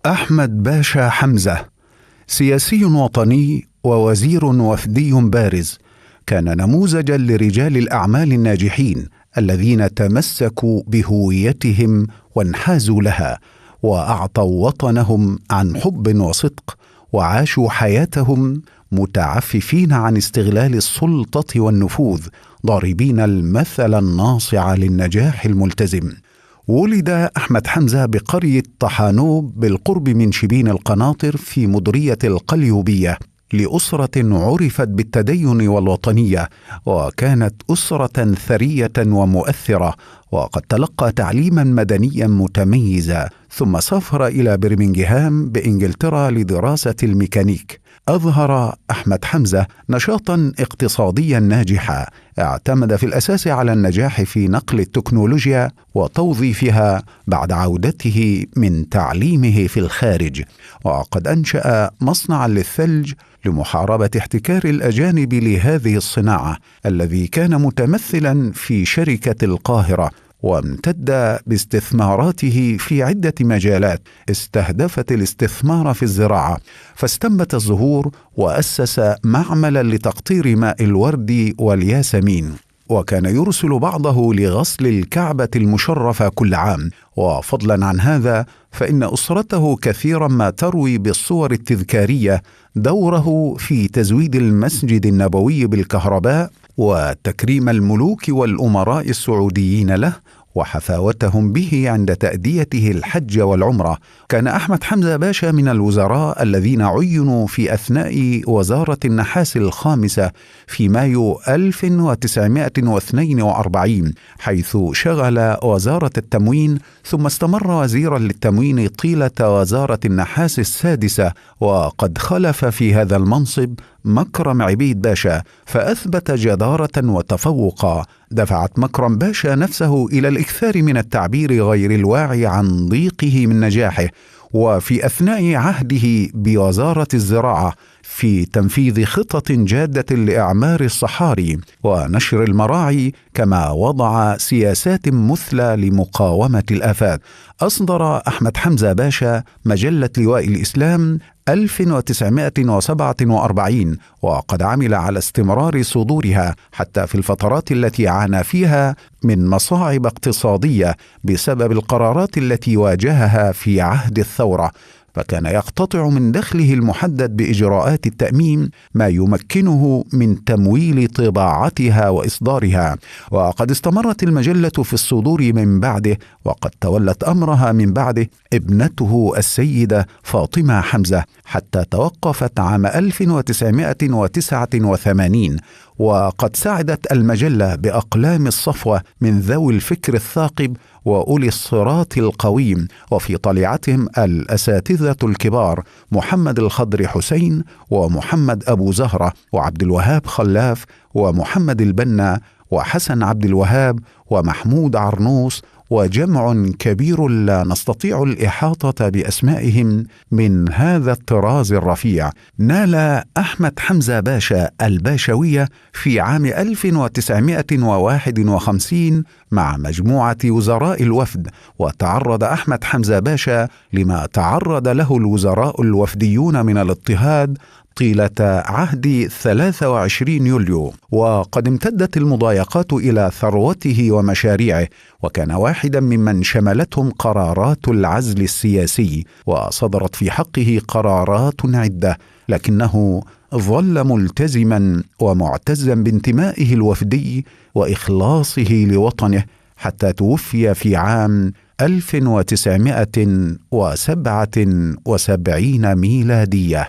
أحمد باشا حمزة سياسي وطني ووزير وفدي بارز، كان نموذجا لرجال الأعمال الناجحين الذين تمسكوا بهويتهم وانحازوا لها، وأعطوا وطنهم عن حب وصدق، وعاشوا حياتهم متعففين عن استغلال السلطة والنفوذ، ضاربين المثل الناصع للنجاح الملتزم. ولد أحمد حمزة بقرية طحانوب بالقرب من شبين القناطر في مديرية القليوبية، لأسرة عرفت بالتدين والوطنية، وكانت أسرة ثرية ومؤثرة، وقد تلقى تعليما مدنيا متميزا، ثم سافر إلى برمنغهام بإنجلترا لدراسة الميكانيك. أظهر أحمد حمزة نشاطا اقتصاديا ناجحا، اعتمد في الأساس على النجاح في نقل التكنولوجيا وتوظيفها بعد عودته من تعليمه في الخارج، وقد أنشأ مصنعا للثلج لمحاربة احتكار الأجانب لهذه الصناعة، الذي كان متمثلا في شركة القاهرة، وامتد باستثماراته في عدة مجالات استهدفت الاستثمار في الزراعة، فاستنبت الزهور وأسس معملا لتقطير ماء الورد والياسمين، وكان يرسل بعضه لغسل الكعبة المشرفة كل عام. وفضلا عن هذا فإن أسرته كثيرا ما تروي بالصور التذكارية دوره في تزويد المسجد النبوي بالكهرباء، وتكريم الملوك والأمراء السعوديين له، وحفاوتهم به عند تأديته الحج والعمرة. كان أحمد حمزة باشا من الوزراء الذين عينوا في أثناء وزارة النحاس الخامسة في مايو 1942، حيث شغل وزارة التموين، ثم استمر وزيرا للتموين طيلة وزارة النحاس السادسة، وقد خلف في هذا المنصب مكرم عبيد باشا، فأثبت جدارة وتفوقا دفعت مكرم باشا نفسه إلى الإكثار من التعبير غير الواعي عن ضيقه من نجاحه، وفي أثناء عهده بوزارة الزراعة في تنفيذ خطط جادة لإعمار الصحاري ونشر المراعي، كما وضع سياسات مثلى لمقاومة الآفات. أصدر أحمد حمزة باشا مجلة لواء الإسلام 1947، وقد عمل على استمرار صدورها حتى في الفترات التي عانى فيها من مصاعب اقتصادية بسبب القرارات التي واجهها في عهد الثورة، فكان يقتطع من دخله المحدد بإجراءات التأمين ما يمكنه من تمويل طباعتها وإصدارها. وقد استمرت المجلة في الصدور من بعده، وقد تولت أمرها من بعده ابنته السيدة فاطمة حمزة، حتى توقفت عام 1989. وقد ساعدت المجلة بأقلام الصفوة من ذوي الفكر الثاقب وأولي الصراط القويم، وفي طليعتهم الأساتذة الكبار محمد الخضر حسين، ومحمد أبو زهرة، وعبد الوهاب خلاف، ومحمد البنا، وحسن عبد الوهاب، ومحمود عرنوس، وجمع كبير لا نستطيع الإحاطة بأسمائهم من هذا الطراز الرفيع. نال أحمد حمزة باشا الباشوية في عام 1951 مع مجموعة وزراء الوفد، وتعرض أحمد حمزة باشا لما تعرض له الوزراء الوفديون من الاضطهاد طيلة عهد 23 يوليو، وقد امتدت المضايقات إلى ثروته ومشاريعه، وكان واحدا ممن شملتهم قرارات العزل السياسي، وصدرت في حقه قرارات عدة، لكنه ظل ملتزما ومعتزا بانتمائه الوفدي وإخلاصه لوطنه، حتى توفي في عام 1977 ميلادية.